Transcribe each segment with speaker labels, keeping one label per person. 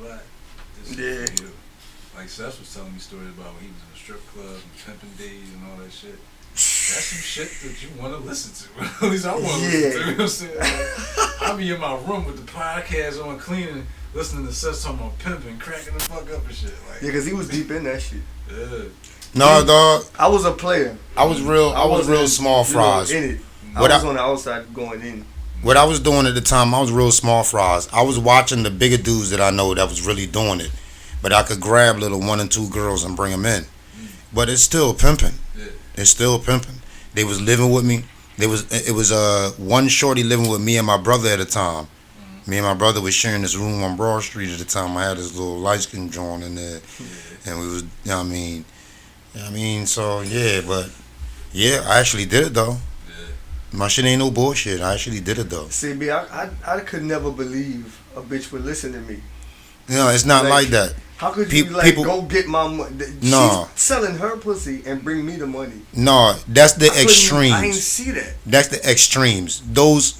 Speaker 1: black, this is for you. Like Sess was telling me stories about when he was in a strip club and pimping days and all that shit. That's some shit that you want to listen to. At least I want to listen to. You know what I'm saying? Like, I be in my room with the podcast on, cleaning, listening to Sess talking about pimping, cracking the fuck up and shit. Like,
Speaker 2: yeah, cause he was deep in that shit.
Speaker 1: Yeah.
Speaker 3: No, dog.
Speaker 2: I was a player.
Speaker 3: I was real small fries.
Speaker 2: In it. I was on the outside going in.
Speaker 3: What I was doing at the time, I was real small fries. I was watching the bigger dudes that I know that was really doing it. But I could grab little 1 and 2 girls and bring them in. But it's still pimping.
Speaker 1: Yeah.
Speaker 3: It's still pimping. They was living with me. It was one shorty living with me and my brother at the time. Me and my brother was sharing this room on Broad Street at the time. I had this little light skin joint in there. And we was, you know what I mean? So, yeah, but, yeah, I actually did it, though. My shit ain't no bullshit. I actually did it, though.
Speaker 2: See, B, I could never believe a bitch would listen to me.
Speaker 3: No, it's not like that.
Speaker 2: How could you go get my money?
Speaker 3: No.
Speaker 2: She's selling her pussy and bring me the money.
Speaker 3: No, that's the extremes.
Speaker 2: I didn't see that.
Speaker 3: That's the extremes.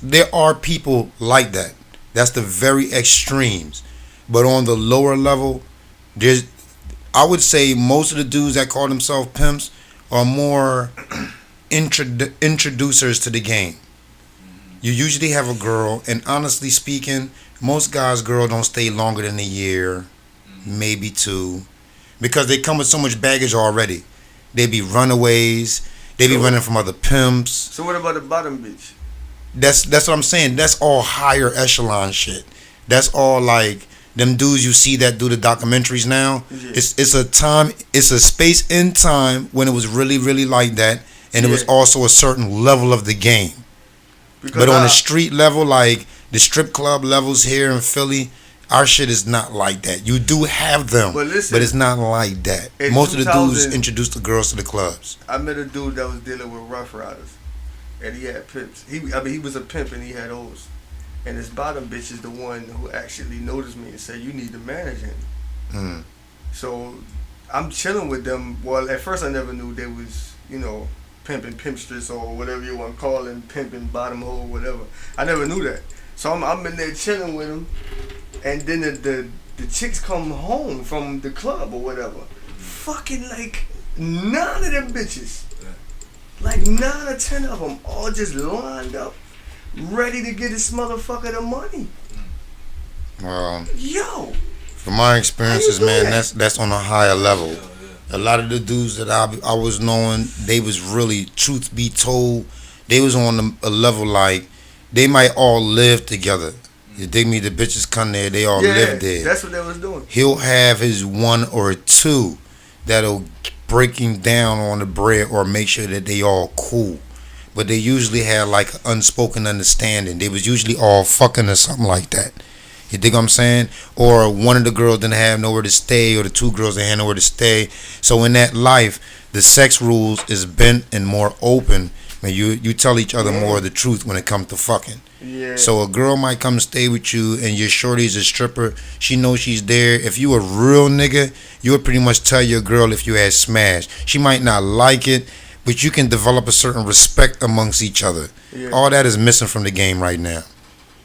Speaker 3: There are people like that. That's the very extremes. But on the lower level, I would say most of the dudes that call themselves pimps are more introducers to the game. You usually have a girl, and honestly speaking, most guys' girl don't stay longer than a year, maybe 2, because they come with so much baggage already. They be runaways. They be running from other pimps.
Speaker 2: So what about the bottom bitch?
Speaker 3: That's what I'm saying. That's all higher echelon shit. That's all like them dudes you see that do the documentaries now. Yeah. It's a space in time when it was really, really like that, and it was also a certain level of the game. Because but on the street level, like the strip club levels here in Philly, our shit is not like that. You do have them, but it's not like that. Most of the dudes introduce the girls to the clubs.
Speaker 2: I met a dude that was dealing with Rough Riders, and he had pimps. He was a pimp and he had O's. And his bottom bitch is the one who actually noticed me and said, "You need to manage him." So I'm chilling with them. Well, at first I never knew they was, pimping, pimpstress, or whatever you want to call them, pimping, bottom hole, whatever. I never knew that. So I'm in there chilling with them, and then the chicks come home from the club or whatever. Fucking like 9 of them bitches, like 9 or 10 of them, all just lined up, ready to get this motherfucker the money.
Speaker 3: Well,
Speaker 2: yo,
Speaker 3: from my experiences, man, that's on a higher level. A lot of the dudes that I was knowing, they was really, truth be told, they was on a level like they might all live together. You dig me? The bitches come there, they all live there.
Speaker 2: That's what they was doing.
Speaker 3: He'll have his 1 or 2 that'll break him down on the bread or make sure that they all cool. But they usually had like unspoken understanding. They was usually all fucking or something like that. You dig what I'm saying? Or one of the girls didn't have nowhere to stay, or the 2 girls didn't have nowhere to stay. So in that life, the sex rules is bent and more open. Man, you tell each other more of the truth when it comes to fucking.
Speaker 2: Yeah.
Speaker 3: So a girl might come stay with you, and your shorty's a stripper. She knows she's there. If you a real nigga, you would pretty much tell your girl if you had smashed. She might not like it, but you can develop a certain respect amongst each other. Yeah. All that is missing from the game right now.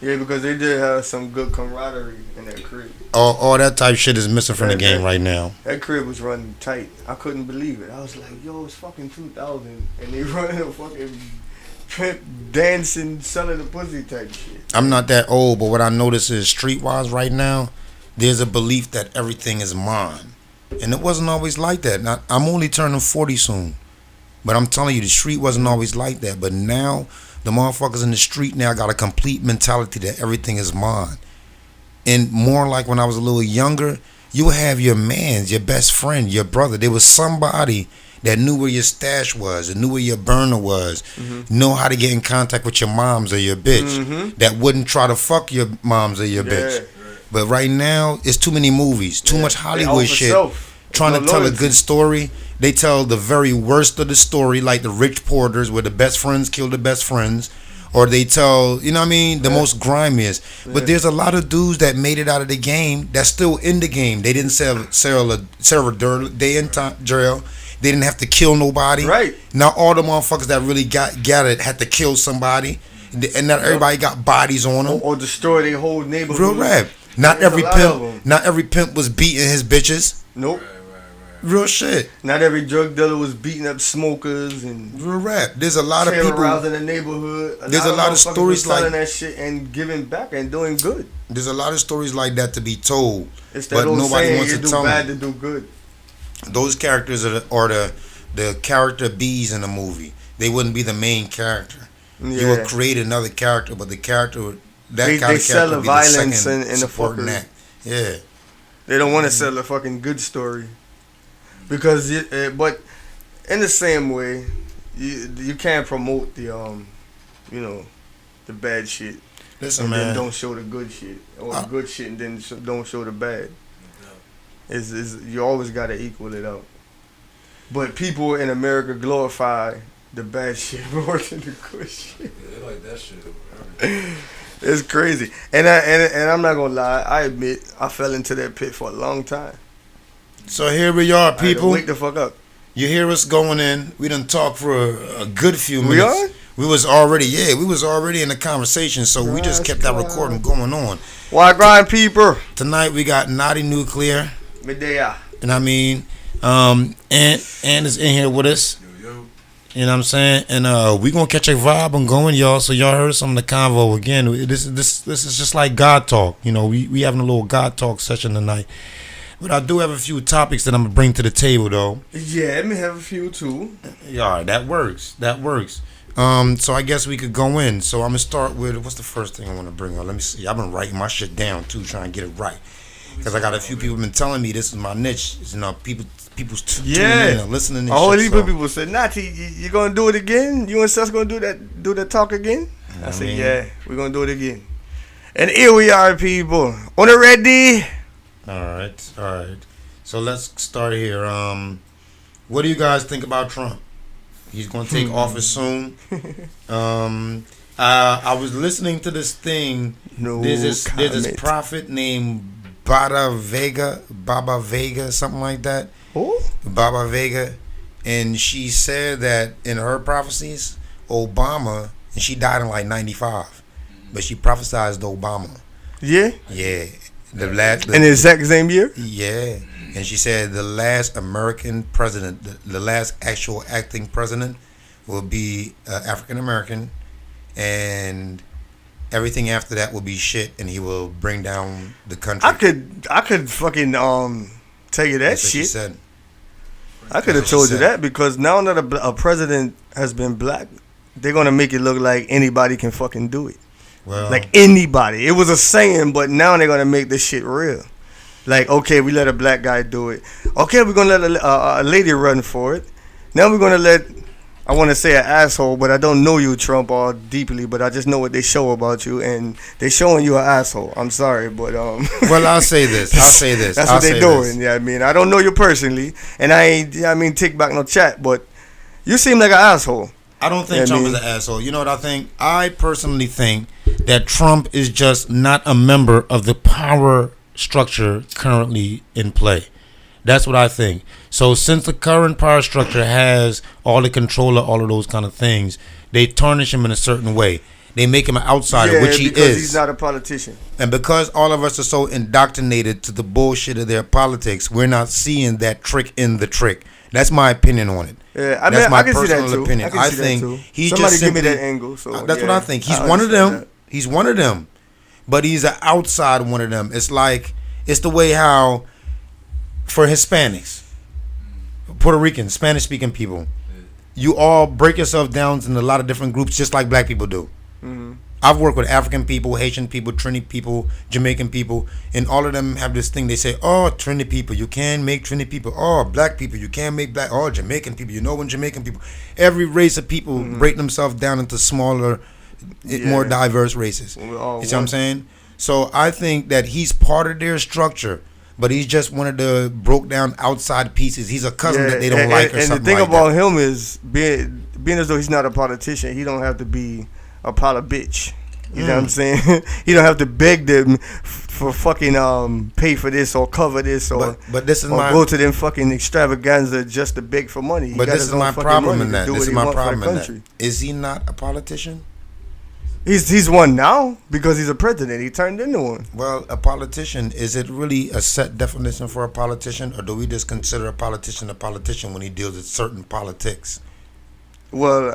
Speaker 2: Yeah, because they did have some good camaraderie in that crib.
Speaker 3: All that type shit is missing from the game right now.
Speaker 2: That crib was running tight. I couldn't believe it. I was like, yo, it's fucking 2000, and they running a fucking pimp, dancing, selling the pussy type shit.
Speaker 3: I'm not that old, but what I notice is streetwise right now, there's a belief that everything is mine. And it wasn't always like that. Now, I'm only turning 40 soon. But I'm telling you, the street wasn't always like that. But now, the motherfuckers in the street now got a complete mentality that everything is mine. And more like when I was a little younger, you would have your mans, your best friend, your brother. There was somebody that knew where your stash was, and knew where your burner was, know how to get in contact with your moms or your bitch, that wouldn't try to fuck your moms or your bitch. But right now, it's too many movies, too much Hollywood shit. Trying to tell a good story. They tell the very worst of the story, like the Rich Porters, where the best friends kill the best friends. Or they tell, you know what I mean, the most grimiest. But there's a lot of dudes that made it out of the game that's still in the game. They didn't serve a day in jail. They didn't have to kill nobody.
Speaker 2: Right.
Speaker 3: Now all the motherfuckers that really got it had to kill somebody. And not everybody got bodies on them.
Speaker 2: Or destroy their whole neighborhood.
Speaker 3: Real rap. Not
Speaker 2: There's
Speaker 3: every
Speaker 2: a lot of 'em.
Speaker 3: pimp. Not every pimp was beating his bitches.
Speaker 2: Nope.
Speaker 1: Right.
Speaker 3: Real shit.
Speaker 2: Not every drug dealer was beating up smokers and
Speaker 3: Real rap. There's a lot of people.
Speaker 2: terrorizing the neighborhood.
Speaker 3: There's a lot of
Speaker 2: motherfuckers
Speaker 3: stories
Speaker 2: was selling
Speaker 3: like-
Speaker 2: that shit and giving back and doing good.
Speaker 3: There's a lot of stories like that to be told,
Speaker 2: It's that
Speaker 3: but
Speaker 2: old
Speaker 3: nobody
Speaker 2: saying,
Speaker 3: wants
Speaker 2: you
Speaker 3: to
Speaker 2: do
Speaker 3: tell
Speaker 2: bad
Speaker 3: them.
Speaker 2: to do good.
Speaker 3: Those characters are the character B's in the movie. They wouldn't be the main character. You
Speaker 2: Yeah.
Speaker 3: would create another character, but the character
Speaker 2: They
Speaker 3: kind of
Speaker 2: sell
Speaker 3: character
Speaker 2: the
Speaker 3: would be the
Speaker 2: violence
Speaker 3: second
Speaker 2: in the
Speaker 3: supporting
Speaker 2: fuckers.
Speaker 3: act. Yeah.
Speaker 2: They don't want to sell a fucking good story. Because, but in the same way, you can't promote the, the bad shit.
Speaker 3: Listen,
Speaker 2: And
Speaker 3: man.
Speaker 2: then don't show the good shit. Or the good shit and then don't show the bad. You always got to equal it out. But people in America glorify the bad shit more than the good shit.
Speaker 1: Yeah, they like that shit over everything.
Speaker 2: It's crazy. And I'm not going to lie. I admit I fell into that pit for a long time.
Speaker 3: So here we are,
Speaker 2: I had to
Speaker 3: people.
Speaker 2: wake the fuck up.
Speaker 3: You hear us going in. We done talked for a good few minutes.
Speaker 2: We are?
Speaker 3: We was already in the conversation, so we just kept that recording going on.
Speaker 2: Why grind people?
Speaker 3: Tonight we got Naughty Nuclear,
Speaker 2: Medea.
Speaker 3: and I mean, and is in here with us.
Speaker 1: Yo.
Speaker 3: You know what I'm saying? And we gonna catch a vibe on going, y'all. So y'all heard some of the convo again. This is just like God talk. You know, we having a little God talk session tonight. But I do have a few topics that I'm gonna bring to the table, though.
Speaker 2: Yeah, let me have a few too.
Speaker 3: Yeah, that works. So I guess we could go in. So I'm gonna start with what's the first thing I want to bring up. Let me see. I've been writing my shit down too, trying to get it right. Because I got a few people been telling me this is my niche. You know, people's tuning in and listening and
Speaker 2: All
Speaker 3: shit.
Speaker 2: these
Speaker 3: So,
Speaker 2: people said, Nati, you gonna do it again? You and Sess gonna do that talk again? I said,
Speaker 3: mean-
Speaker 2: yeah, we're gonna do it again. And here we are, people. On the ready?
Speaker 3: all right. So let's start here. What do you guys think about Trump? He's gonna take office soon. I was listening to this thing.
Speaker 2: No
Speaker 3: There's this
Speaker 2: comment.
Speaker 3: prophet named Baba Vega, something like that.
Speaker 2: Who?
Speaker 3: Baba Vega, and she said that in her prophecies, Obama, and she died in like 95, but she prophesied Obama.
Speaker 2: Yeah?
Speaker 3: Yeah,
Speaker 2: In the exact same year?
Speaker 3: yeah, and she said the last American president, the last actual acting president, will be African American, and everything after that will be shit, and he will bring down the country.
Speaker 2: I could fucking tell you that
Speaker 3: That's what she
Speaker 2: shit.
Speaker 3: said.
Speaker 2: I could have
Speaker 3: That's what
Speaker 2: told
Speaker 3: she
Speaker 2: you
Speaker 3: said.
Speaker 2: that because now that a president has been black, they're gonna make it look like anybody can fucking do it.
Speaker 3: Well,
Speaker 2: Like anybody. It was a saying, but now they're gonna make this shit real. Like, okay, we let a black guy do it. Okay, we're gonna let a lady run for it. Now we're gonna let, I want to say an asshole, but I don't know you, Trump, all deeply. But I just know what they show about you, and they showing you an asshole. I'm sorry, but
Speaker 3: well, I'll say this.
Speaker 2: That's what they doing. Yeah, I mean, I don't know you personally, and take back no chat, but you seem like an asshole.
Speaker 3: I don't think
Speaker 2: Yeah,
Speaker 3: Trump
Speaker 2: man.
Speaker 3: is an asshole. You know what I think? I personally think that Trump is just not a member of the power structure currently in play. That's what I think. So since the current power structure has all the control of all of those kind of things, they tarnish him in a certain way. They make him an outsider, which he
Speaker 2: because
Speaker 3: is.
Speaker 2: he's not a politician.
Speaker 3: And because all of us are so indoctrinated to the bullshit of their politics, we're not seeing that trick in the trick. That's my opinion on it.
Speaker 2: Yeah, I
Speaker 3: That's
Speaker 2: mean,
Speaker 3: my
Speaker 2: I can see that
Speaker 3: personal
Speaker 2: too.
Speaker 3: opinion.
Speaker 2: I
Speaker 3: I
Speaker 2: can see
Speaker 3: think
Speaker 2: that too.
Speaker 3: he
Speaker 2: Somebody
Speaker 3: just
Speaker 2: give me
Speaker 3: simply-
Speaker 2: that angle. So
Speaker 3: That's what
Speaker 2: yeah,
Speaker 3: I think. He's
Speaker 2: I
Speaker 3: one of them.
Speaker 2: understand that.
Speaker 3: He's one of them. But he's an outside one of them. It's like, it's the way how, for Hispanics, Puerto Ricans, Spanish speaking people, you all break yourself down into a lot of different groups just like black people do.
Speaker 2: Mhm.
Speaker 3: I've worked with African people, Haitian people, Trini people, Jamaican people, and all of them have this thing. They say, oh, Trini people, you can't make Trini people. Oh, black people, you can't make black. Oh, Jamaican people, you know when Jamaican people. Every race of people break themselves down into smaller, more diverse races.
Speaker 2: We're all
Speaker 3: You see what I'm
Speaker 2: one.
Speaker 3: saying? So I think that he's part of their structure, but he's just one of the broke down outside pieces. He's a cousin that they don't like or
Speaker 2: and
Speaker 3: something
Speaker 2: the thing
Speaker 3: like
Speaker 2: about
Speaker 3: that.
Speaker 2: him is being as though he's not a politician, he don't have to be a pile of bitch. You know what I'm saying? He don't have to beg them for fucking pay for this or cover this or
Speaker 3: But this is
Speaker 2: or
Speaker 3: my
Speaker 2: go to them fucking extravaganza just to beg for money. He
Speaker 3: But
Speaker 2: got
Speaker 3: this
Speaker 2: his
Speaker 3: is
Speaker 2: own
Speaker 3: my
Speaker 2: fucking
Speaker 3: problem
Speaker 2: money
Speaker 3: in
Speaker 2: to
Speaker 3: that.
Speaker 2: do
Speaker 3: This
Speaker 2: what
Speaker 3: is
Speaker 2: he
Speaker 3: my
Speaker 2: want for the
Speaker 3: problem in that.
Speaker 2: country.
Speaker 3: Is he not a politician?
Speaker 2: He's one now because he's a president. He turned into one.
Speaker 3: Well, a politician, is it really a set definition for a politician, or do we just consider a politician when he deals with certain politics?
Speaker 2: Well,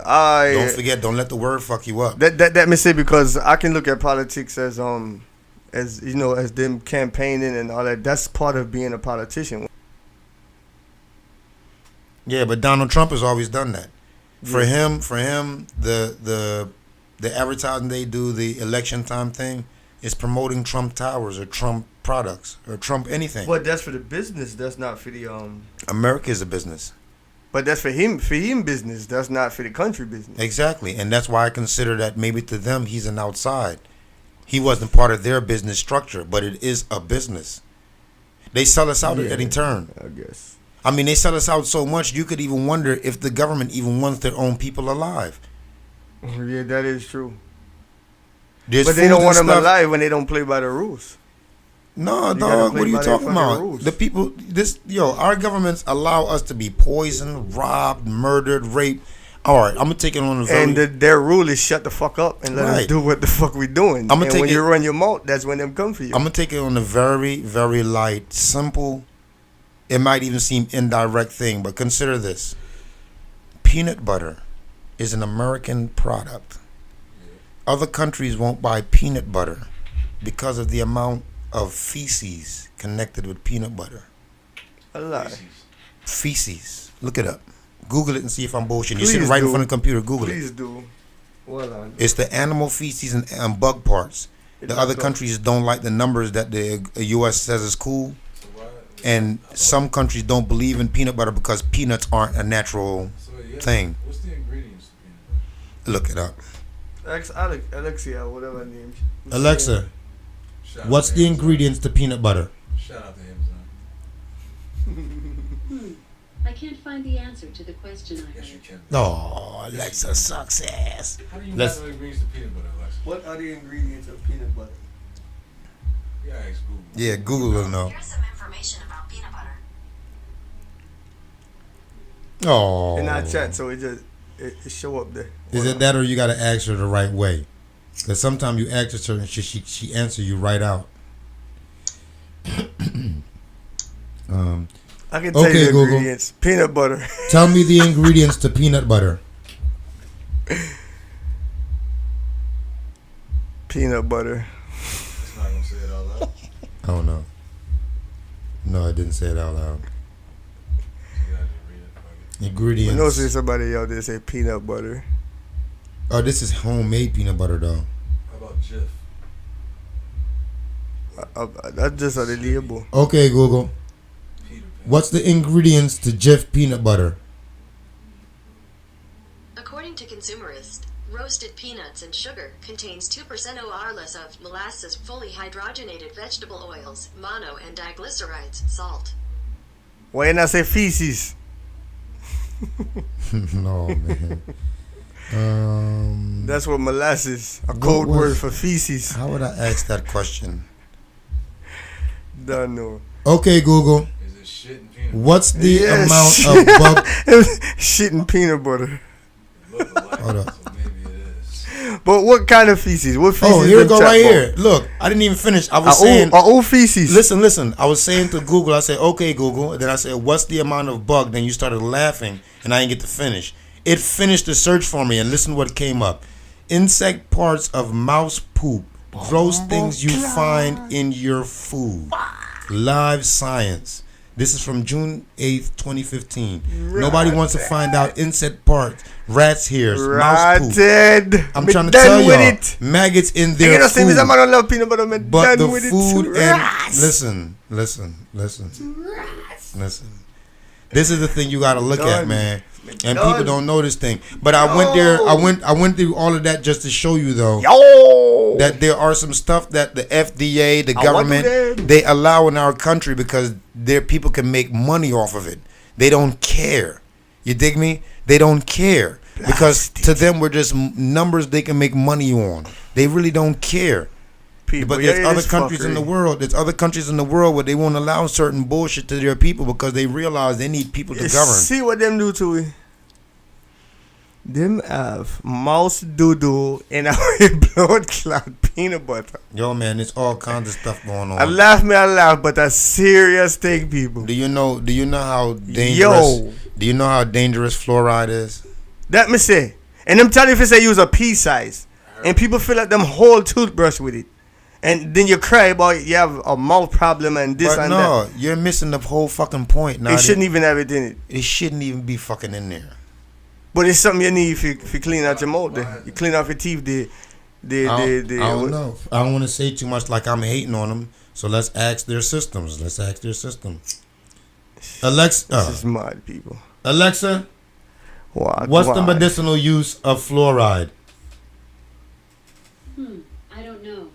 Speaker 3: Don't forget, don't let the word fuck you up.
Speaker 2: That may say, because I can look at politics as you know, as them campaigning and all that. That's part of being a politician.
Speaker 3: Yeah, but Donald Trump has always done that. For him, the advertising they do, the election time thing, is promoting Trump Towers or Trump products or Trump anything.
Speaker 2: But that's for the business. That's not for the
Speaker 3: America is a business.
Speaker 2: But that's for him business. That's not for the country business.
Speaker 3: Exactly, and that's why I consider that maybe to them he's an outside. He wasn't part of their business structure, but it is a business. They sell us out at any turn.
Speaker 2: I guess.
Speaker 3: I mean, they sell us out so much you could even wonder if the government even wants their own people alive.
Speaker 2: Yeah, that is true.
Speaker 3: There's
Speaker 2: but they don't want them
Speaker 3: stuff.
Speaker 2: alive when they don't play by the rules.
Speaker 3: No, dog. What are you talking about? Rules. The people, our governments allow us to be poisoned, robbed, murdered, raped. All right, I'm gonna take it on the very.
Speaker 2: And their rule is shut the fuck up and let us do what the fuck we doing. And when you run your mouth, that's when them come for you.
Speaker 3: I'm gonna take it on a very, very light, simple. It might even seem indirect thing, but consider this: peanut butter is an American product. Other countries won't buy peanut butter because of the amount of feces connected with peanut butter.
Speaker 2: A lie.
Speaker 3: Feces. Look it up. Google it and see if I'm bullshitting. You're sitting right in front of the computer. Google it.
Speaker 2: Please do. Well,
Speaker 3: it's the animal feces and bug parts. The other countries don't like the numbers that the U.S. says is cool. And some countries don't believe in peanut butter because peanuts aren't a natural thing.
Speaker 1: What's the ingredients of peanut butter?
Speaker 3: Look it up.
Speaker 2: Alexia, whatever her name.
Speaker 3: Alexa, what's the ingredients to peanut butter?
Speaker 1: Shout out to Amazon.
Speaker 4: I can't find the answer to the question I heard.
Speaker 1: Yes, you can.
Speaker 3: Oh, Alexa sucks ass.
Speaker 1: How do you not know the ingredients to peanut butter, Alexa?
Speaker 2: What are the ingredients of peanut butter?
Speaker 1: Yeah, ask Google.
Speaker 3: Yeah, Google will know.
Speaker 4: Here's some information about peanut butter.
Speaker 3: Oh.
Speaker 2: In our chat, so it show up there.
Speaker 3: Is it that, or you gotta ask her the right way? Because sometimes you ask her and she answer you right out.
Speaker 2: I can tell you the
Speaker 3: Google.
Speaker 2: ingredients. Peanut butter.
Speaker 3: Tell me the ingredients to peanut butter.
Speaker 2: Peanut butter.
Speaker 1: It's not gonna say it out loud.
Speaker 3: Oh no. No, I didn't say it out loud.
Speaker 1: You gotta read it.
Speaker 3: Ingredients.
Speaker 2: I know see somebody out there say peanut butter.
Speaker 3: Oh, this is homemade peanut butter though.
Speaker 1: How about Jif?
Speaker 2: That's just a label.
Speaker 3: Okay, Google. What's the ingredients to Jif peanut butter?
Speaker 4: According to Consumerist, roasted peanuts and sugar contains 2% or less of molasses, fully hydrogenated vegetable oils, mono and diglycerides, salt.
Speaker 2: Why you not say feces?
Speaker 3: No, man.
Speaker 2: That's what molasses, a code word for feces.
Speaker 3: How would I ask that question?
Speaker 2: Don't know.
Speaker 3: Okay, Google.
Speaker 1: Is it shit and peanut butter?
Speaker 3: What's the amount of bug?
Speaker 2: Shit and peanut butter.
Speaker 1: Look alike,
Speaker 3: Hold up.
Speaker 1: so maybe it is.
Speaker 2: But what kind of feces? What feces?
Speaker 3: Oh, here we go right here. Look, I didn't even finish. I was saying,
Speaker 2: old feces.
Speaker 3: Listen. I was saying to Google, I said, okay, Google. And then I said, what's the amount of bug? Then you started laughing, and I didn't get to finish. It finished the search for me, and listen what came up. Insect parts of mouse poop. Gross things you find in your food. Live science. This is from June 8th, 2015. Nobody wants to find out insect parts, rats' hairs, mouse poop. I'm trying to tell y'all, maggots in their food. But the food and listen. This is the thing you gotta look at, man. And people don't know this thing. But I went there. I went through all of that just to show you, though, that there are some stuff that the FDA, the government, they allow in our country because their people can make money off of it. They don't care. You dig me? They don't care because to them we're just numbers they can make money on. They really don't care. But there's other countries in the world. There's other countries in the world where they won't allow certain bullshit to their people because they realize they need people to govern.
Speaker 2: See what them do to we? Them have mouse doodle and a blood clot peanut butter.
Speaker 3: Yo, man, there's all kinds of stuff going on.
Speaker 2: I laugh, but a serious thing, people.
Speaker 3: Do you know how dangerous?
Speaker 2: Yo.
Speaker 3: Do you know how dangerous fluoride is?
Speaker 2: That me say. And them tell you if they use a pea size. And people fill up them whole toothbrush with it. And then you cry about you have a mouth problem and this
Speaker 3: But
Speaker 2: and
Speaker 3: no,
Speaker 2: that.
Speaker 3: you're missing the whole fucking point.
Speaker 2: It shouldn't even have it in it.
Speaker 3: It shouldn't even be fucking in there.
Speaker 2: But it's something you need if you clean out your mouth. You clean off your teeth.
Speaker 3: I don't know. I don't want to say too much like I'm hating on them. So let's ask their systems. Alexa.
Speaker 2: This is mad, people.
Speaker 3: Alexa,
Speaker 2: What?
Speaker 3: what's the medicinal use of fluoride?
Speaker 5: I don't know.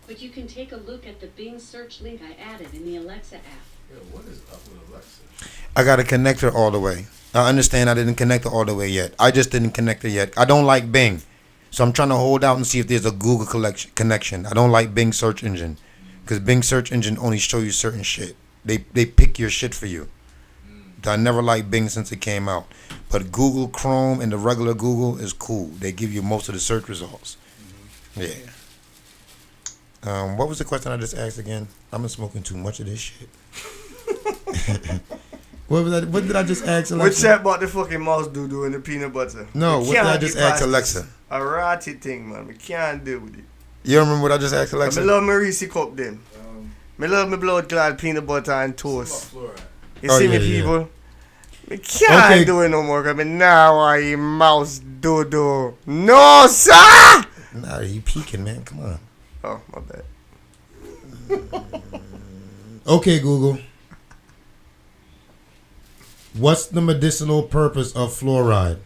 Speaker 5: But you can take a look at the Bing search link I added in the Alexa app.
Speaker 1: Yo, what is up with Alexa?
Speaker 3: I got to connect her all the way. I understand I didn't connect her all the way yet. I just didn't connect her yet. I don't like Bing. So I'm trying to hold out and see if there's a Google connection. I don't like Bing search engine. Because Bing search engine only show you certain shit. They pick your shit for you. I never liked Bing since it came out. But Google Chrome and the regular Google is cool. They give you most of the search results. Yeah. What was the question I just asked again? I've been smoking too much of this shit. What did I just ask Alexa?
Speaker 2: What's that about the fucking mouse doo-doo and the peanut butter?
Speaker 3: No, what did I just ask Alexa?
Speaker 2: A ratty thing, man. We can't deal with it.
Speaker 3: You remember what I just asked Alexa?
Speaker 2: I love my Reese cup then. I love my blood clot peanut butter and toast. You see me, people? We can't do it no more. Because now I eat mouse doo-doo. No, sir!
Speaker 3: Nah, you peeking, man. Come on.
Speaker 2: Oh, my bad.
Speaker 3: Okay, Google. What's the medicinal purpose of fluoride?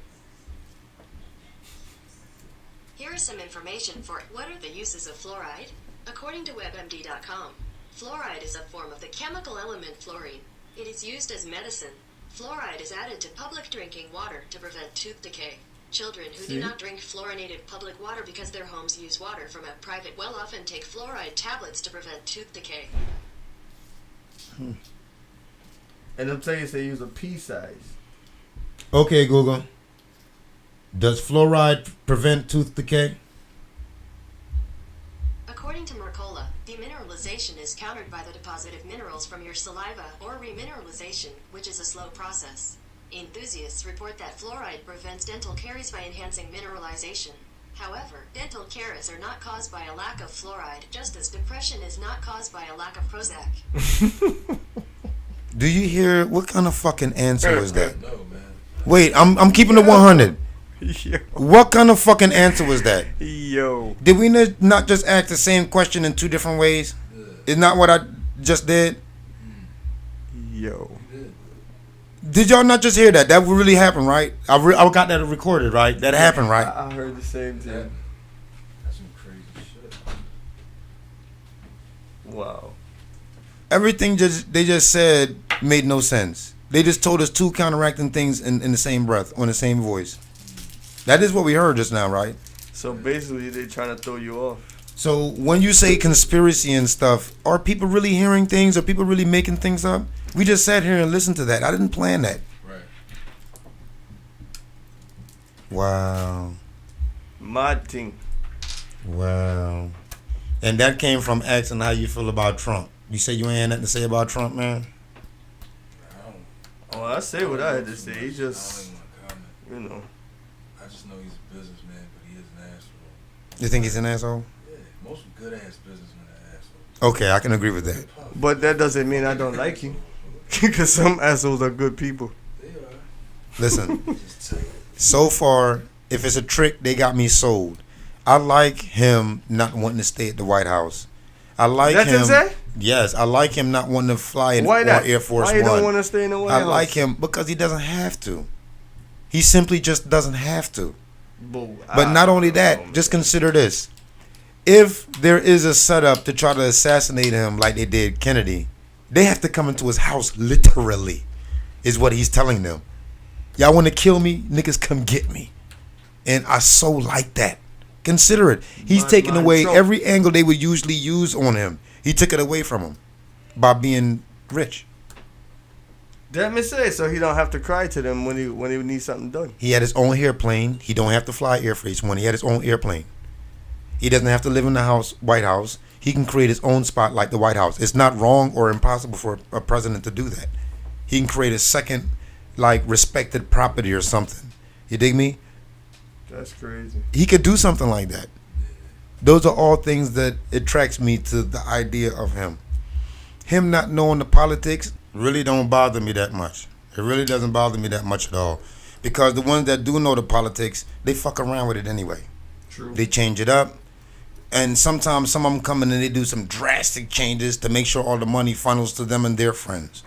Speaker 4: Here is some information for what are the uses of fluoride. According to WebMD.com, fluoride is a form of the chemical element fluorine. It is used as medicine. Fluoride is added to public drinking water to prevent tooth decay. Children who do not drink fluorinated public water because their homes use water from a private well often take fluoride tablets to prevent tooth decay.
Speaker 2: And I'm telling you, they use a pea size.
Speaker 3: Okay, Google. Does fluoride prevent tooth decay?
Speaker 4: According to Mercola, demineralization is countered by the deposit of minerals from your saliva or remineralization, which is a slow process. Enthusiasts report that fluoride prevents dental caries by enhancing mineralization. However, dental caries are not caused by a lack of fluoride, just as depression is not caused by a lack of Prozac.
Speaker 3: Do you hear? What kind of fucking answer was that?
Speaker 1: No, man.
Speaker 3: Wait, I'm keeping it 100.
Speaker 2: Yo.
Speaker 3: What kind of fucking answer was that?
Speaker 2: Yo.
Speaker 3: Did we not just ask the same question in two different ways? Is not what I just did?
Speaker 2: Yo.
Speaker 3: Did y'all not just hear that? That really happened, right? I got that recorded, right? That happened, right?
Speaker 2: I heard the same thing.
Speaker 1: That's some crazy shit.
Speaker 2: Wow.
Speaker 3: Everything they just said made no sense. They just told us two counteracting things in the same breath, on the same voice. That is what we heard just now, right?
Speaker 2: So basically, they're trying to throw you off.
Speaker 3: So when you say conspiracy and stuff, are people really hearing things? Are people really making things up? We just sat here and listened to that. I didn't plan that.
Speaker 1: Right.
Speaker 3: Wow.
Speaker 2: Mad thing.
Speaker 3: Wow. And that came from asking how you feel about Trump. You say you ain't had nothing to say about Trump, man?
Speaker 2: Oh, I say what I had to say. He
Speaker 1: I don't
Speaker 2: just,
Speaker 1: even want to comment.
Speaker 2: you know.
Speaker 1: I just know he's a businessman, but he is an asshole.
Speaker 3: You think he's an asshole?
Speaker 1: Yeah, most good ass businessmen are assholes.
Speaker 3: Okay, I can agree with that.
Speaker 2: But that doesn't mean I don't like him. Because some assholes are good people.
Speaker 1: They are.
Speaker 3: Listen,
Speaker 1: Just take it.
Speaker 3: so far, if it's a trick, they got me sold. I like him not wanting to stay at the White House. I like
Speaker 2: That's
Speaker 3: him.
Speaker 2: insane?
Speaker 3: Yes, I like him not wanting to fly in
Speaker 2: Why not?
Speaker 3: Air Force
Speaker 2: Why you
Speaker 3: One.
Speaker 2: don't want to stay in the White
Speaker 3: I
Speaker 2: House?
Speaker 3: like him because he doesn't have to. He simply just doesn't have to. But not only that, just consider this. If there is a setup to try to assassinate him like they did Kennedy, they have to come into his house literally, is what he's telling them. Y'all want to kill me? Niggas come get me. And I so like that. Consider it. He's taking away every angle they would usually use on him. He took it away from him by being rich.
Speaker 2: Damn it, say so he don't have to cry to them when he needs something done.
Speaker 3: He had his own airplane. He don't have to fly Air Force One. He had his own airplane. He doesn't have to live in the White House. He can create his own spot like the White House. It's not wrong or impossible for a president to do that. He can create a second, like, respected property or something. You dig me?
Speaker 2: That's crazy.
Speaker 3: He could do something like that. Those are all things that attracts me to the idea of him. Him not knowing the politics really don't bother me that much. It really doesn't bother me that much at all. Because the ones that do know the politics, they fuck around with it anyway.
Speaker 2: True.
Speaker 3: They change it up. And sometimes some of them come in and they do some drastic changes to make sure all the money funnels to them and their friends.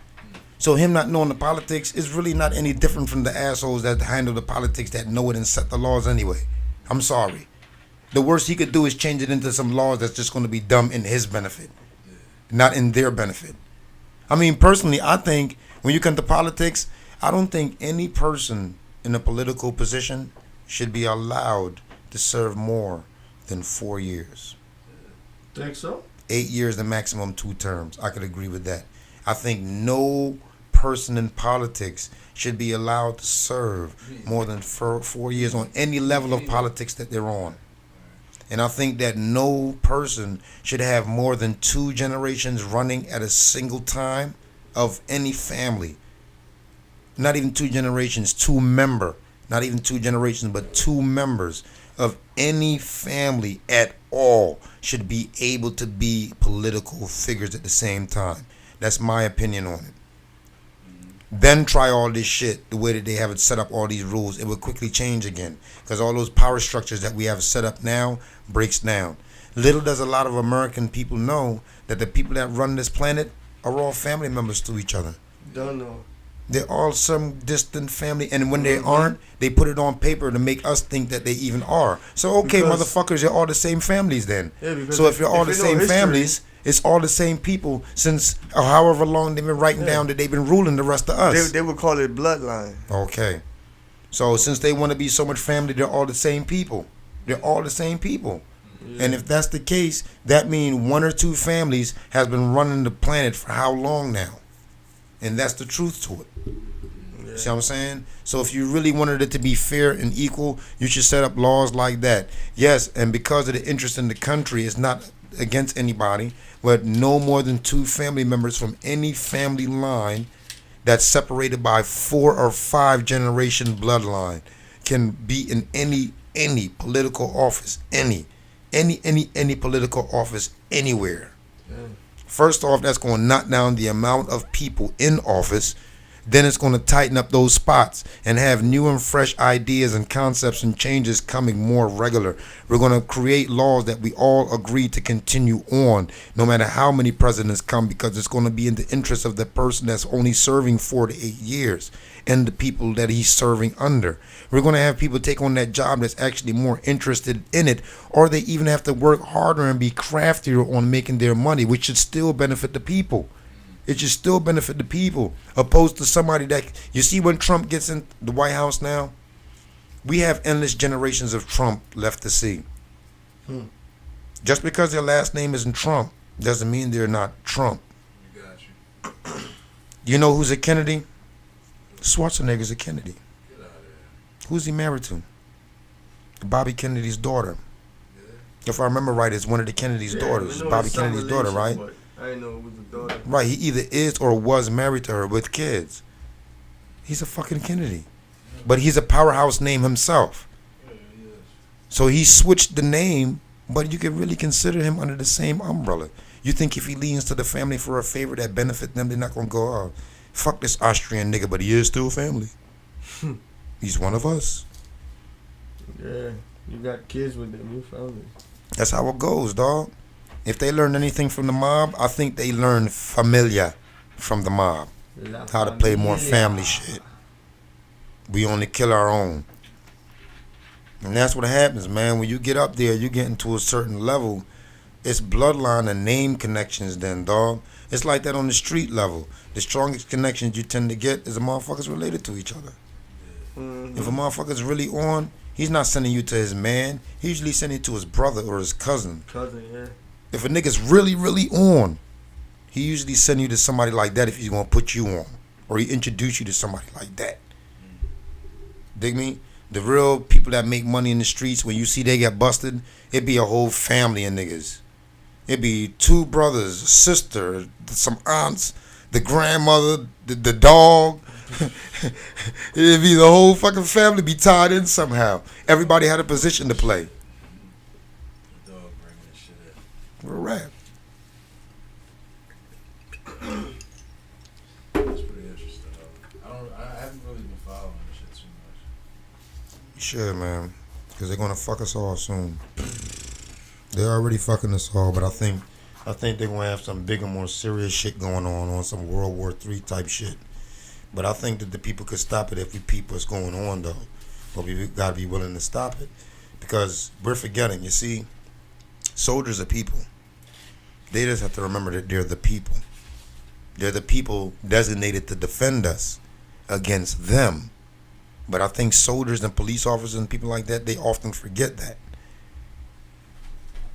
Speaker 3: So him not knowing the politics is really not any different from the assholes that handle the politics that know it and set the laws anyway. I'm sorry. The worst he could do is change it into some laws that's just going to be dumb in his benefit, not in their benefit. I mean, personally, I think when you come to politics, I don't think any person in a political position should be allowed to serve more than 4 years.
Speaker 2: Think so?
Speaker 3: 8 years, the maximum 2 terms. I could agree with that. I think no person in politics should be allowed to serve more than 4 years on any level of politics that they're on. And I think that no person should have more than 2 generations running at a single time of any family. Not even 2 generations, 2 member. Not even 2 generations, but 2 members of any family at all should be able to be political figures at the same time. That's my opinion on it. Then try all this shit the way that they have it set up, all these rules. It will quickly change again because all those power structures that we have set up now breaks down. Little does a lot of American people know that the people that run this planet are all family members to each other.
Speaker 2: Don't know.
Speaker 3: They're all some distant family, and when they aren't, they put it on paper to make us think that they even are. So okay,
Speaker 2: Because-
Speaker 3: motherfuckers, you're all the same families then.
Speaker 2: Yeah, because
Speaker 3: So if you're all the
Speaker 2: you know
Speaker 3: same
Speaker 2: history-
Speaker 3: families, it's all the same people since however long they've been writing down that they've been ruling the rest of us.
Speaker 2: They would call it bloodline.
Speaker 3: Okay. So since they want to be so much family, they're all the same people. They're all the same people. And if that's the case, that means 1 or 2 families has been running the planet for how long now? And that's the truth to it. See what I'm saying? So if you really wanted it to be fair and equal, you should set up laws like that. Yes, and because of the interest in the country, it's not against anybody, but no more than 2 family members from any family line that's separated by 4 or 5 generation bloodline can be in any political office, any political office anywhere. First off, that's going to knock down the amount of people in office. Then it's going to tighten up those spots and have new and fresh ideas and concepts and changes coming more regular. We're going to create laws that we all agree to continue on no matter how many presidents come, because it's going to be in the interest of the person that's only serving 4 to 8 years and the people that he's serving under. We're going to have people take on that job that's actually more interested in it, or they even have to work harder and be craftier on making their money, which should still benefit the people. It should still benefit the people, opposed to somebody that, you see, when Trump gets in the White House now, we have endless generations of Trump left to see. Just because their last name isn't Trump doesn't mean they're not Trump.
Speaker 1: Got you.
Speaker 3: You know who's a Kennedy? Schwarzenegger's a Kennedy.
Speaker 1: Get out of there.
Speaker 3: Who's he married to? Bobby Kennedy's daughter. If I remember right, it's one of the Kennedy's daughters. Bobby Kennedy's daughter, right?
Speaker 2: I didn't know it was a daughter.
Speaker 3: Right, he either is or was married to her with kids. He's a fucking Kennedy. But he's a powerhouse name himself.
Speaker 1: Yeah, he is.
Speaker 3: So he switched the name, but you could really consider him under the same umbrella. You think if he leans to the family for a favor that benefit them, they're not going to go, oh, fuck this Austrian nigga, but he is still family. He's one of us.
Speaker 2: Yeah, you got kids with them, you family.
Speaker 3: That's how it goes, dog. If they learned anything from the mob, I think they learned familia from the mob. How to play more family shit. We only kill our own. And that's what happens, man. When you get up there, you get into a certain level, it's bloodline and name connections then, dog. It's like that on the street level. The strongest connections you tend to get is the motherfuckers related to each other. If a motherfucker's really on, he's not sending you to his man. He's usually sending you to his brother or his cousin.
Speaker 2: Yeah.
Speaker 3: If a nigga's really, really on, he usually send you to somebody like that if he's going to put you on or he introduced you to somebody like that. Dig me? The real people that make money in the streets, when you see they get busted, it be a whole family of niggas. It be 2 brothers, a sister, some aunts, the grandmother, the dog. It'd be the whole fucking family be tied in somehow. Everybody had a position to play.
Speaker 1: The dog bringing this shit in.
Speaker 3: We're rap.
Speaker 1: That's pretty interesting. I haven't really been following this shit too much.
Speaker 3: You should, man. Because they're going to fuck us all soon. They're already fucking us all, but I think they're going to have some bigger, more serious shit going on some World War III type shit. But I think that the people could stop it if we peep what's going on, though. But we got to be willing to stop it. Because we're forgetting, you see, soldiers are people. They just have to remember that they're the people. They're the people designated to defend us against them. But I think soldiers and police officers and people like that, they often forget that.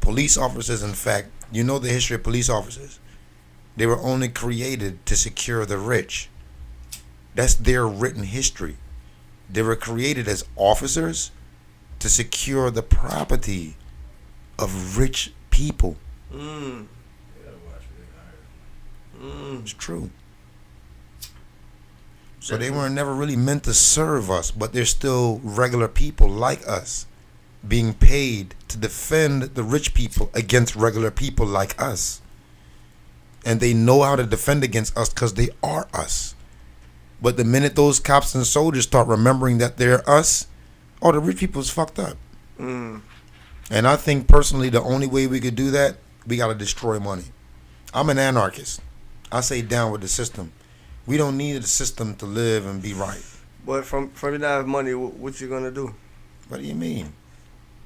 Speaker 3: Police officers, in fact, you know the history of police officers. They were only created to secure the rich. That's their written history. They were created as officers to secure the property of rich people. It's true. So they weren't never really meant to serve us, but they're still regular people like us, being paid to defend the rich people against regular people like us. And they know how to defend against us because they are us. But the minute those cops and soldiers start remembering that they're us, oh, the rich people is fucked up. And I think personally the only way we could do that, we got to destroy money. I'm an anarchist. I say down with the system. We don't need the system to live and be right.
Speaker 2: But from you not have money, what you gonna do?
Speaker 3: What do you mean?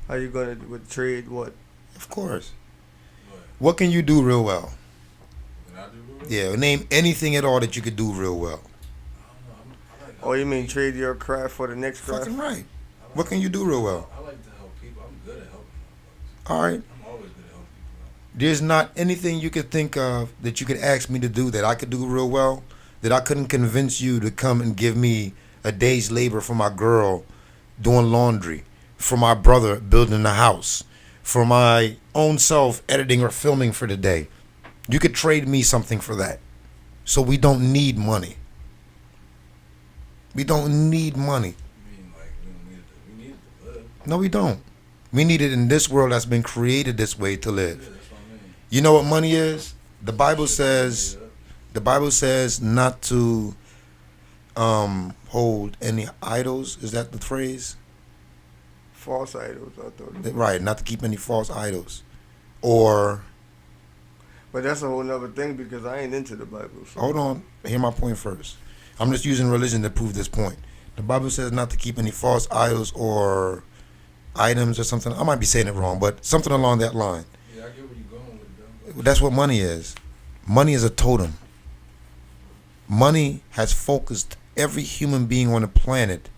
Speaker 2: How you gonna with trade? What?
Speaker 3: Of course. What can you do real well?
Speaker 1: Can I do real well?
Speaker 3: Yeah, name anything at all that you could do real well.
Speaker 1: I like
Speaker 2: Oh, you mean trade your craft for the next craft?
Speaker 3: Fucking right. What can you do real well?
Speaker 1: I like to help people. I'm good at helping motherfuckers.
Speaker 3: All right.
Speaker 1: I'm always good at helping people out.
Speaker 3: There's not anything you could think of that you could ask me to do that I could do real well, that I couldn't convince you to come and give me a day's labor for my girl doing laundry, for my brother building a house, for my own self editing or filming for the day. You could trade me something for that. So we don't need money. We don't need money.
Speaker 1: You mean like we need it to live?
Speaker 3: No, we don't. We need it in this world that's been created this way to
Speaker 1: Yeah,
Speaker 3: live.
Speaker 1: that's what I mean.
Speaker 3: You know what money is? The Bible says not to hold any idols. Is that the phrase?
Speaker 2: False idols, I thought.
Speaker 3: Right, not to keep any false idols. Or,
Speaker 2: But that's a whole nother thing because I ain't into the Bible. So.
Speaker 3: hold on, hear my point first. I'm just using religion to prove this point. The Bible says not to keep any false idols or items or something. I might be saying it wrong, but something along that line.
Speaker 1: Yeah, I get where you're going with it, though.
Speaker 3: That's what money is. Money is a totem. Money has focused every human being on the planet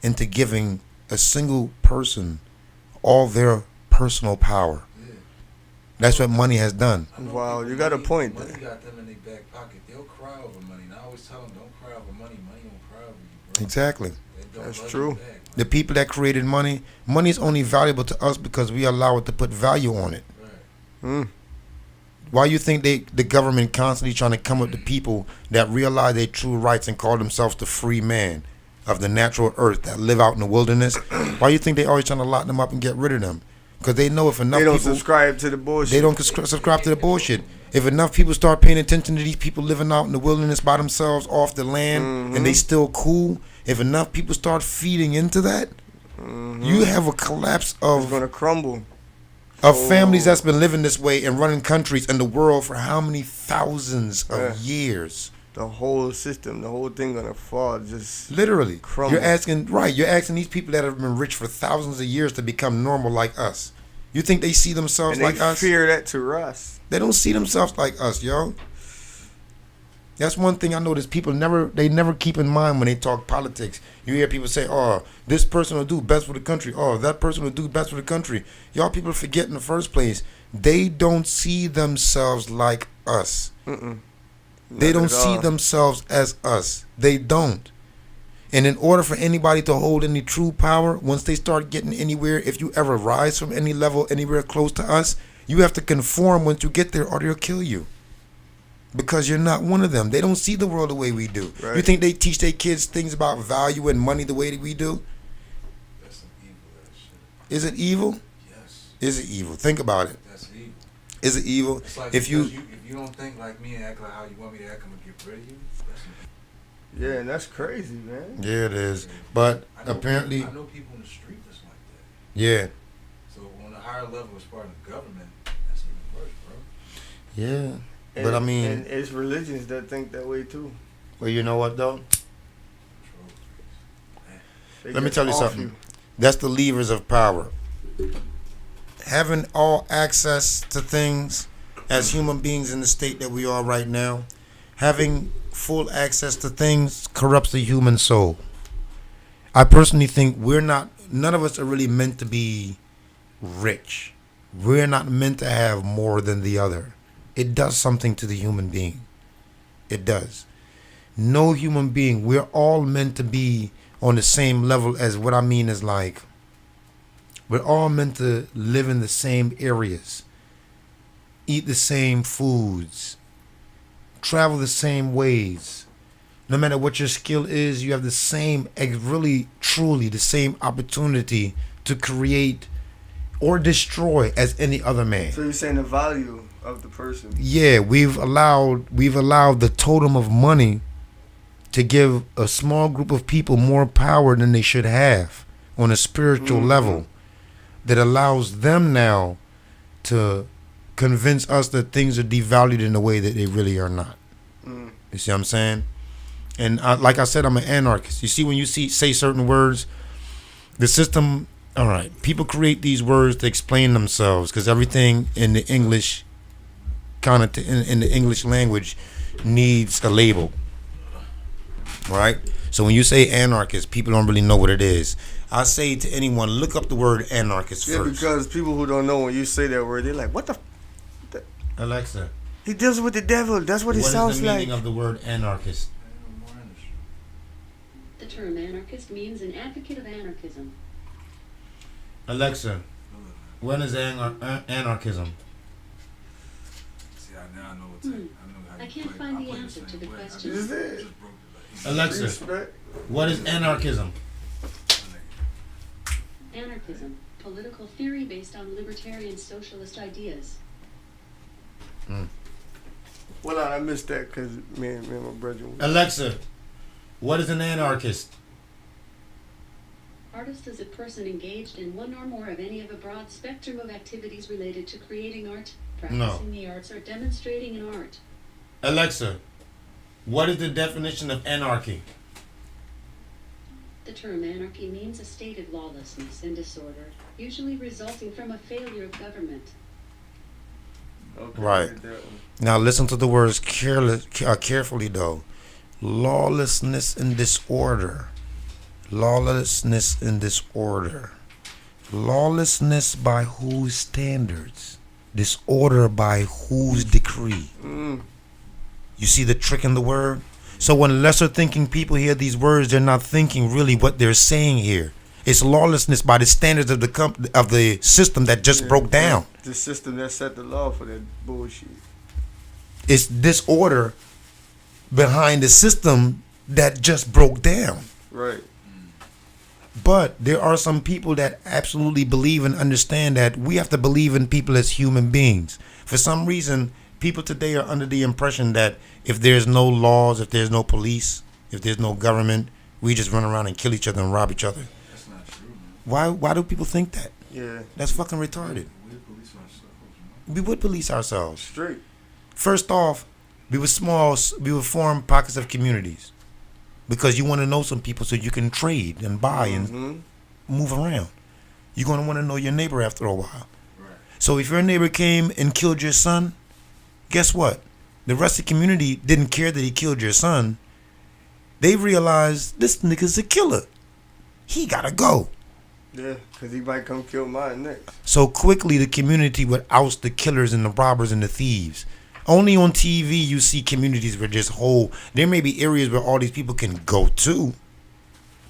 Speaker 3: into giving a single person all their personal power.
Speaker 1: Yeah.
Speaker 3: That's what money has done.
Speaker 1: I know
Speaker 2: Wow,
Speaker 1: people
Speaker 2: you got a
Speaker 1: money-
Speaker 2: point
Speaker 1: Money
Speaker 2: there.
Speaker 1: got them in their back pocket. They'll cry over money. And I always tell them, don't cry over money. Money don't cry over you, bro.
Speaker 3: Exactly.
Speaker 1: They don't
Speaker 2: That's
Speaker 1: love
Speaker 2: true.
Speaker 1: you back, bro.
Speaker 3: The people that created money is only valuable to us because we allow it to put value on it.
Speaker 1: Right.
Speaker 3: Why you think the government constantly trying to come up with people that realize their true rights and call themselves the free man of the natural earth that live out in the wilderness? Why you think they always trying to lock them up and get rid of them? Because they know if enough
Speaker 2: They don't
Speaker 3: people
Speaker 2: subscribe to the bullshit.
Speaker 3: they don't subscribe to the bullshit. If enough people start paying attention to these people living out in the wilderness by themselves off the land and they still cool, if enough people start feeding into that, you have a collapse
Speaker 2: It's
Speaker 3: of
Speaker 2: gonna crumble.
Speaker 3: families that's been living this way and running countries in the world for how many thousands of years?
Speaker 2: The whole system, the whole thing gonna fall. Just
Speaker 3: Literally.
Speaker 2: Crumble.
Speaker 3: You're asking these people that have been rich for thousands of years to become normal like us. You think they see themselves
Speaker 2: and
Speaker 3: like
Speaker 2: they
Speaker 3: us?
Speaker 2: fear that to us.
Speaker 3: They don't see themselves like us, yo. That's one thing I notice. People never keep in mind when they talk politics. You hear people say, "Oh, this person will do best for the country. Oh, that person will do best for the country." Y'all people forget in the first place, they don't see themselves like us. They
Speaker 2: Not
Speaker 3: don't
Speaker 2: at
Speaker 3: see
Speaker 2: all.
Speaker 3: themselves as us. They don't. And in order for anybody to hold any true power, once they start getting anywhere, if you ever rise from any level anywhere close to us, you have to conform once you get there or they'll kill you. Because you're not one of them. They don't see the world the way we do.
Speaker 2: Right.
Speaker 3: You think they teach their kids things about value and money the way that we do?
Speaker 1: That's some evil ass shit.
Speaker 3: Is it evil?
Speaker 1: Yes.
Speaker 3: Is it evil? Think about it.
Speaker 1: That's evil.
Speaker 3: Is it evil?
Speaker 1: It's like
Speaker 3: If you
Speaker 1: if you don't think like me and act like how you want me to act, I'm gonna get rid of you. That's some
Speaker 2: Yeah, and that's crazy, man.
Speaker 3: Yeah, it is. But
Speaker 1: I know
Speaker 3: apparently,
Speaker 1: I know people in the street that's like that.
Speaker 3: yeah.
Speaker 1: So on a higher level, as part of the government, that's even worse, bro.
Speaker 3: Yeah.
Speaker 2: And,
Speaker 3: But I mean,
Speaker 2: and it's religions that think that way too.
Speaker 3: well, you know what though?
Speaker 1: Control freaks.
Speaker 2: They
Speaker 3: Let me
Speaker 2: get
Speaker 3: tell you
Speaker 2: off
Speaker 3: something. That's the levers of power. Having all access to things as human beings in the state that we are right now, having full access to things corrupts the human soul. I personally think none of us are really meant to be rich. We're not meant to have more than the other. It does something to the human being. It does. No human being, we're all meant to be on the same level. As what I mean is like, we're all meant to live in the same areas, eat the same foods, travel the same ways. No matter what your skill is, you have the same, really, truly the same opportunity to create or destroy as any other man.
Speaker 2: So you're saying the value of the person.
Speaker 3: Yeah, we've allowed the totem of money to give a small group of people more power than they should have on a spiritual level, that allows them now to convince us that things are devalued in a way that they really are not. You see what I'm saying? And like I said, I'm an anarchist. You see, when you say certain words, the system, all right, people create these words to explain themselves because everything in the English, kind of in the English language, needs a label, right? So when you say anarchist, people don't really know what it is. I say to anyone, look up the word anarchist
Speaker 2: Yeah,
Speaker 3: first.
Speaker 2: because people who don't know, when you say that word, they're like, "What the?
Speaker 3: Alexa,
Speaker 2: He deals with the devil. That's what it sounds
Speaker 3: the meaning
Speaker 2: like."
Speaker 3: of the word anarchist?
Speaker 5: The term anarchist means an advocate of anarchism.
Speaker 3: Alexa, when is anarchism?
Speaker 1: See, now I know what to. I know how
Speaker 5: I
Speaker 1: you
Speaker 5: can't
Speaker 1: play.
Speaker 5: find
Speaker 1: I
Speaker 5: the
Speaker 1: play
Speaker 5: answer
Speaker 1: same
Speaker 5: to the
Speaker 1: way.
Speaker 5: question.
Speaker 2: Is it?
Speaker 1: Just broke it.
Speaker 3: Alexa,
Speaker 2: Respect.
Speaker 3: what is anarchism?
Speaker 5: Anarchism, political theory based on libertarian socialist ideas.
Speaker 2: Well, I missed that because me and my brother.
Speaker 3: Alexa, what is an anarchist?
Speaker 5: Artist is a person engaged in one or more of any of a broad spectrum of activities related to creating art, practicing the arts, or demonstrating an art.
Speaker 3: Alexa, what is the definition of anarchy?
Speaker 5: The term anarchy means a state of lawlessness and disorder, usually resulting from a failure of government.
Speaker 2: Okay,
Speaker 3: Right.
Speaker 2: I did that one.
Speaker 3: Now listen to the words carefully though. Lawlessness and disorder. Lawlessness and disorder. Lawlessness by whose standards? Disorder by whose decree? You see the trick in the word? So when lesser thinking people hear these words, they're not thinking really what they're saying here. It's lawlessness by the standards of the system that just broke down.
Speaker 2: The system that set the law for that bullshit.
Speaker 3: It's disorder behind the system that just broke down.
Speaker 2: Right.
Speaker 3: But there are some people that absolutely believe and understand that we have to believe in people as human beings. For some reason, people today are under the impression that if there's no laws, if there's no police, if there's no government, we just run around and kill each other and rob each other.
Speaker 1: That's not true, man.
Speaker 3: Why do people think that?
Speaker 2: Yeah.
Speaker 3: That's fucking retarded.
Speaker 1: We police ourselves, man.
Speaker 3: We would police ourselves.
Speaker 2: Straight.
Speaker 3: First off, we would form pockets of communities. Because you want to know some people so you can trade and buy and move around. You're going to want to know your neighbor after a while.
Speaker 1: Right.
Speaker 3: So if your neighbor came and killed your son, guess what? The rest of the community didn't care that he killed your son. They realized this nigga's a killer. He got to go.
Speaker 2: Yeah, because he might come kill mine next.
Speaker 3: So quickly the community would oust the killers and the robbers and the thieves. Only on TV you see communities where just whole. There may be areas where all these people can go to,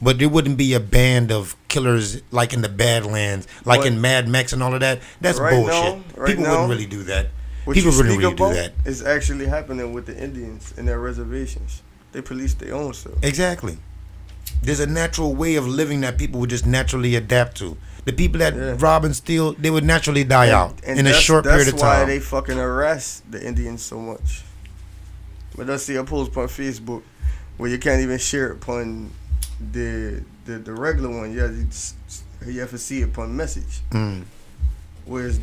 Speaker 3: but there wouldn't be a band of killers like in the Badlands, like in Mad Max and all of that. That's bullshit. People wouldn't really do that. People wouldn't really do that.
Speaker 2: It's actually happening with the Indians in their reservations. They police their own stuff.
Speaker 3: Exactly. There's a natural way of living that people would just naturally adapt to. The people that rob and steal, they would naturally die out in a short period of time.
Speaker 2: That's why they fucking harass the Indians so much. But I see a post on Facebook where you can't even share it upon the regular one. You have to see it upon message. Whereas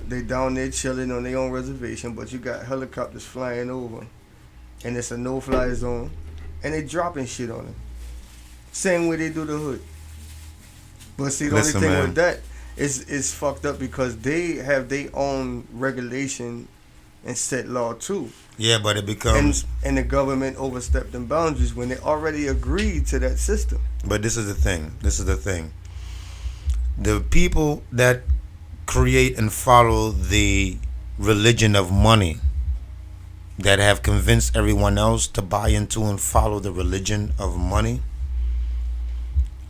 Speaker 2: they down there chilling on their own reservation, but you got helicopters flying over, and it's a no-fly zone, and they dropping shit on them. Same way they do the hood. But see, the only thing with that is fucked up because they have their own regulation and set law too.
Speaker 3: Yeah, but it becomes...
Speaker 2: And the government overstepped them boundaries when they already agreed to that system.
Speaker 3: But this is the thing. The people that create and follow the religion of money, that have convinced everyone else to buy into and follow the religion of money,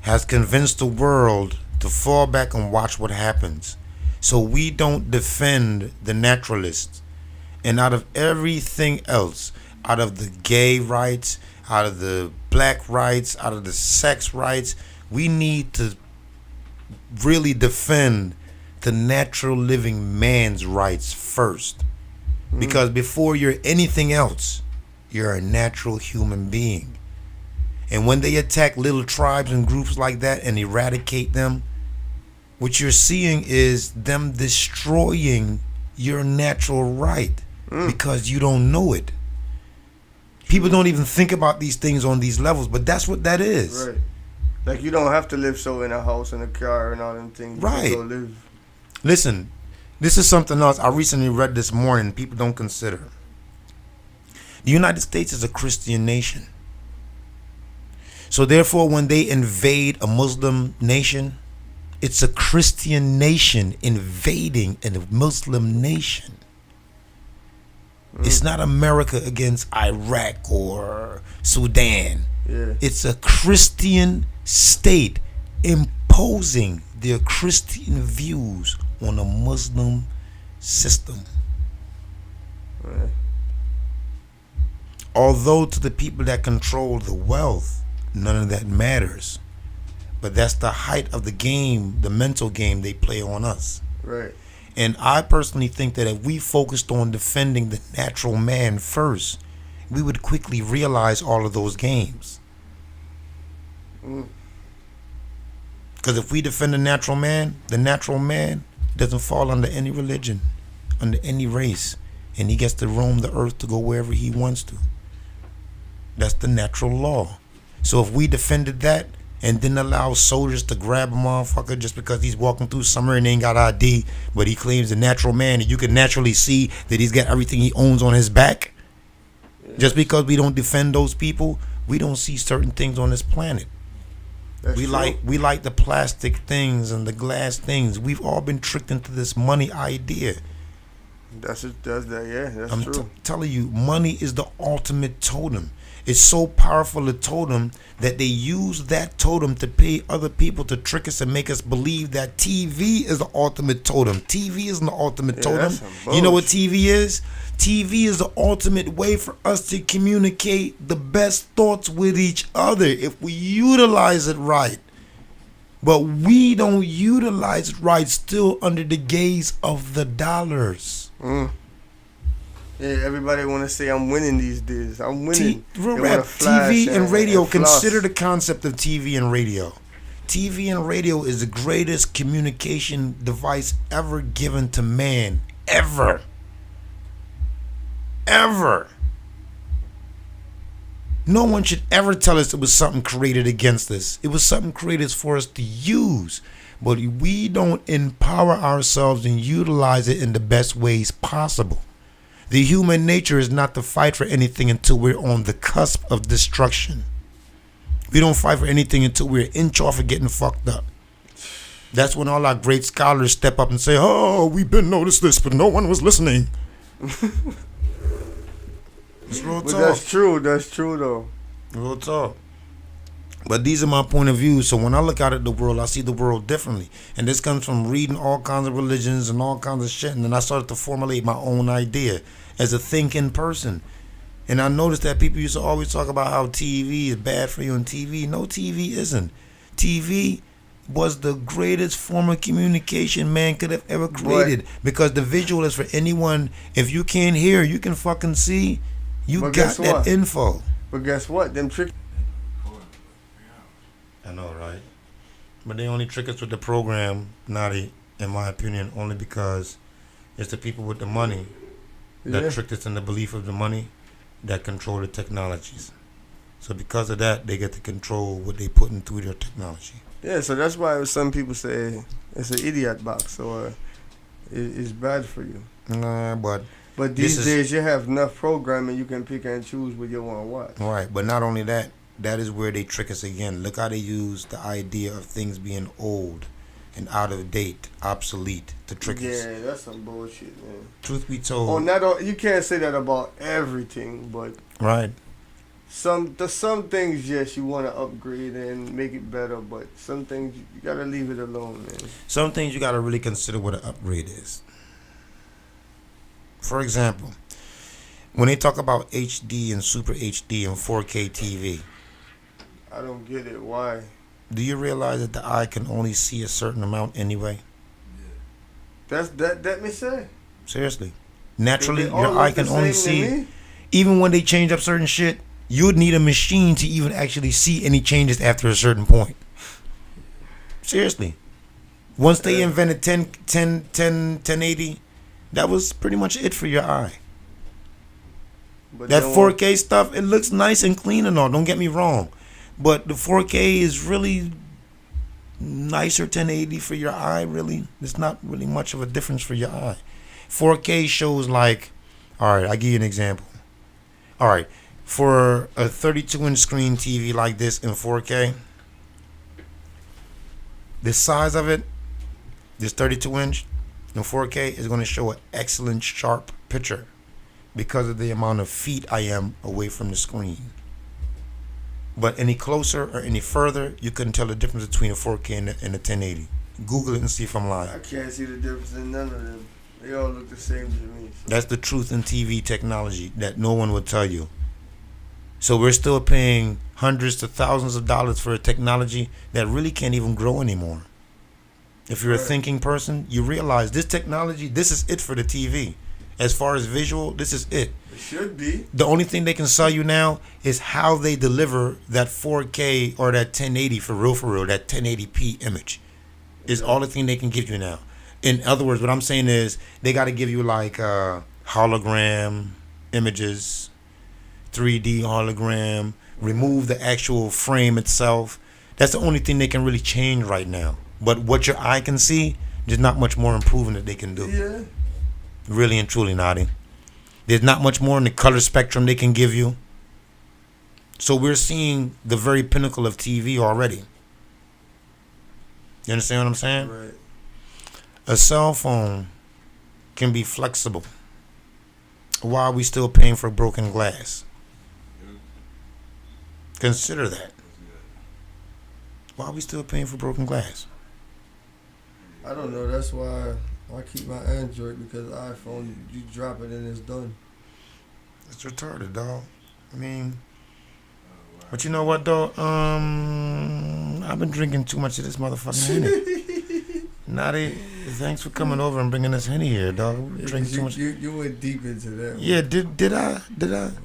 Speaker 3: has convinced the world to fall back and watch what happens. So we don't defend the naturalists. And out of everything else, out of the gay rights, out of the black rights, out of the sex rights, we need to really defend the natural living man's rights first. Because before you're anything else, you're a natural human being. And when they attack little tribes and groups like that and eradicate them, what you're seeing is them destroying your natural right because you don't know it. People don't even think about these things on these levels, but that's what that is.
Speaker 2: Right. Like you don't have to live so in a house and a car and all them things.
Speaker 3: Right.
Speaker 2: You can go live.
Speaker 3: Listen, this is something else I recently read this morning people don't consider. The United States is a Christian nation. So therefore, when they invade a Muslim nation, it's a Christian nation invading a Muslim nation. It's not America against Iraq or Sudan.
Speaker 2: Yeah.
Speaker 3: It's a Christian state imposing their Christian views on a Muslim system.
Speaker 2: Right.
Speaker 3: Although to the people that control the wealth, none of that matters. But that's the height of the game, the mental game they play on us.
Speaker 2: Right.
Speaker 3: And I personally think that if we focused on defending the natural man first, we would quickly realize all of those games. Because if we defend the natural man doesn't fall under any religion, under any race, and he gets to roam the earth to go wherever he wants to. That's the natural law. So if we defended that and didn't allow soldiers to grab a motherfucker just because he's walking through somewhere and ain't got ID, but he claims a natural man, and you can naturally see that he's got everything he owns on his back. Just because we don't defend those people, we don't see certain things on this planet. We like the plastic things and the glass things. We've all been tricked into this money idea.
Speaker 2: That's true.
Speaker 3: I'm telling you, money is the ultimate totem. It's so powerful a totem that they use that totem to pay other people to trick us and make us believe that TV is the ultimate totem. TV isn't the ultimate totem. You know what TV is? TV is the ultimate way for us to communicate the best thoughts with each other if we utilize it right. But we don't utilize it right, still under the gaze of the dollars.
Speaker 2: Yeah, everybody want to say I'm winning these days. I'm winning.
Speaker 3: TV and radio. Consider the concept of TV and radio. TV and radio is the greatest communication device ever given to man. Ever. No one should ever tell us it was something created against us. It was something created for us to use. But we don't empower ourselves and utilize it in the best ways possible. The human nature is not to fight for anything until we're on the cusp of destruction. We don't fight for anything until we're an inch off of getting fucked up. That's when all our great scholars step up and say, oh, we've been noticed this, but no one was listening. It's real
Speaker 2: But
Speaker 3: talk.
Speaker 2: that's true. That's true though.
Speaker 3: Real talk. But these are my point of view. So when I look out at the world, I see the world differently. And this comes from reading all kinds of religions and all kinds of shit. And then I started to formulate my own idea as a thinking person. And I noticed that people used to always talk about how TV is bad for you, and TV. No, TV isn't. TV was the greatest form of communication man could have ever created, because the visual is for anyone. If you can't hear, you can fucking see. You
Speaker 2: But
Speaker 3: got
Speaker 2: guess
Speaker 3: that
Speaker 2: what?
Speaker 3: info.
Speaker 2: But guess what? Them tricks.
Speaker 3: I know, right? But they only trick us with the program, Naughty, in my opinion, only because it's the people with the money that tricked us in the belief of the money that control the technologies. So because of that, they get to control what they put into their technology.
Speaker 2: Yeah, so that's why some people say it's an idiot box, or it's bad for you.
Speaker 3: Nah, but
Speaker 2: these days you have enough programming, you can pick and choose what you want to watch.
Speaker 3: Right, but not only that, that is where they trick us again. Look how they use the idea of things being old and out of date, obsolete, to trick us.
Speaker 2: Yeah, that's some bullshit, man.
Speaker 3: Truth be told.
Speaker 2: Oh, not all, you can't say that about everything, but
Speaker 3: Right.
Speaker 2: some things, yes, you want to upgrade and make it better, but some things you gotta leave it alone, man.
Speaker 3: Some things you got to really consider what an upgrade is. For example, when they talk about HD and Super HD and 4K TV,
Speaker 2: I don't get it. Why?
Speaker 3: do you realize that the eye can only see a certain amount anyway?
Speaker 2: That me say.
Speaker 3: Seriously. Naturally,
Speaker 2: They all
Speaker 3: your
Speaker 2: look
Speaker 3: eye
Speaker 2: the
Speaker 3: can only
Speaker 2: same to
Speaker 3: see,
Speaker 2: me.
Speaker 3: even when they change up certain shit, you would need a machine to even actually see any changes after a certain point. Seriously. Once they invented 1080, that was pretty much it for your eye.
Speaker 2: But
Speaker 3: That
Speaker 2: then
Speaker 3: 4K stuff, it looks nice and clean and all, don't get me wrong. But the 4K is really nicer 1080 for your eye, really. It's not really much of a difference for your eye. 4K shows like, alright, I'll give you an example. Alright, for a 32-inch screen TV like this in 4K, the size of it, this 32-inch in 4K is going to show an excellent sharp picture because of the amount of feet I am away from the screen. But any closer or any further, you couldn't tell the difference between a 4K and a 1080. Google it and see if I'm lying.
Speaker 2: I can't see the difference in none of them. They all look the same to me. So.
Speaker 3: That's the truth in TV technology that no one would tell you. So we're still paying hundreds to thousands of dollars for a technology that really can't even grow anymore. If you're a thinking person, you realize this technology, this is it for the TV. As far as visual, this is it.
Speaker 2: It should be.
Speaker 3: The only thing they can sell you now is how they deliver that 4K or that 1080 for real, that 1080p image is all the thing they can give you now. In other words, what I'm saying is they got to give you like hologram images, 3D hologram, remove the actual frame itself. That's the only thing they can really change right now. But what your eye can see, there's not much more improving that they can do.
Speaker 2: Yeah.
Speaker 3: Really and truly, Naughty. There's not much more in the color spectrum they can give you. So we're seeing the very pinnacle of TV already. You understand what I'm saying?
Speaker 2: Right.
Speaker 3: A cell phone can be flexible. Why are we still paying for broken glass? Consider that. Why are we still paying for broken glass?
Speaker 2: I don't know. That's why I keep my Android, because iPhone, you drop it and it's done.
Speaker 3: It's retarded, dog. I mean, but you know what, though? I've been drinking too much of this motherfucking Henny. Naughty, thanks for coming over and bringing us Henny here, dog. We drinking too much.
Speaker 2: You went deep into that.
Speaker 3: Yeah, did I?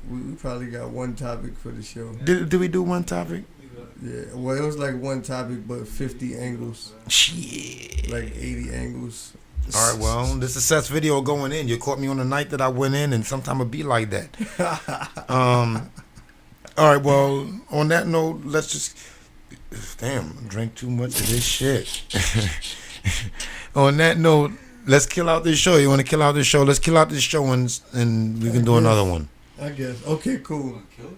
Speaker 2: We probably got one topic for the show.
Speaker 3: Did we do one topic?
Speaker 2: Yeah, well, it was like one topic, but 50 angles.
Speaker 3: Shit.
Speaker 2: Like 80 angles.
Speaker 3: All right, well, this is Sess video going in. You caught me on the night that I went in, and sometime it'll be like that. All right, well, on that note, let's just... Damn, I drank too much of this shit. On that note, let's kill out this show. You want to kill out this show? Let's kill out this show, and we can do another one.
Speaker 2: I guess. Okay, cool.
Speaker 1: Kill it.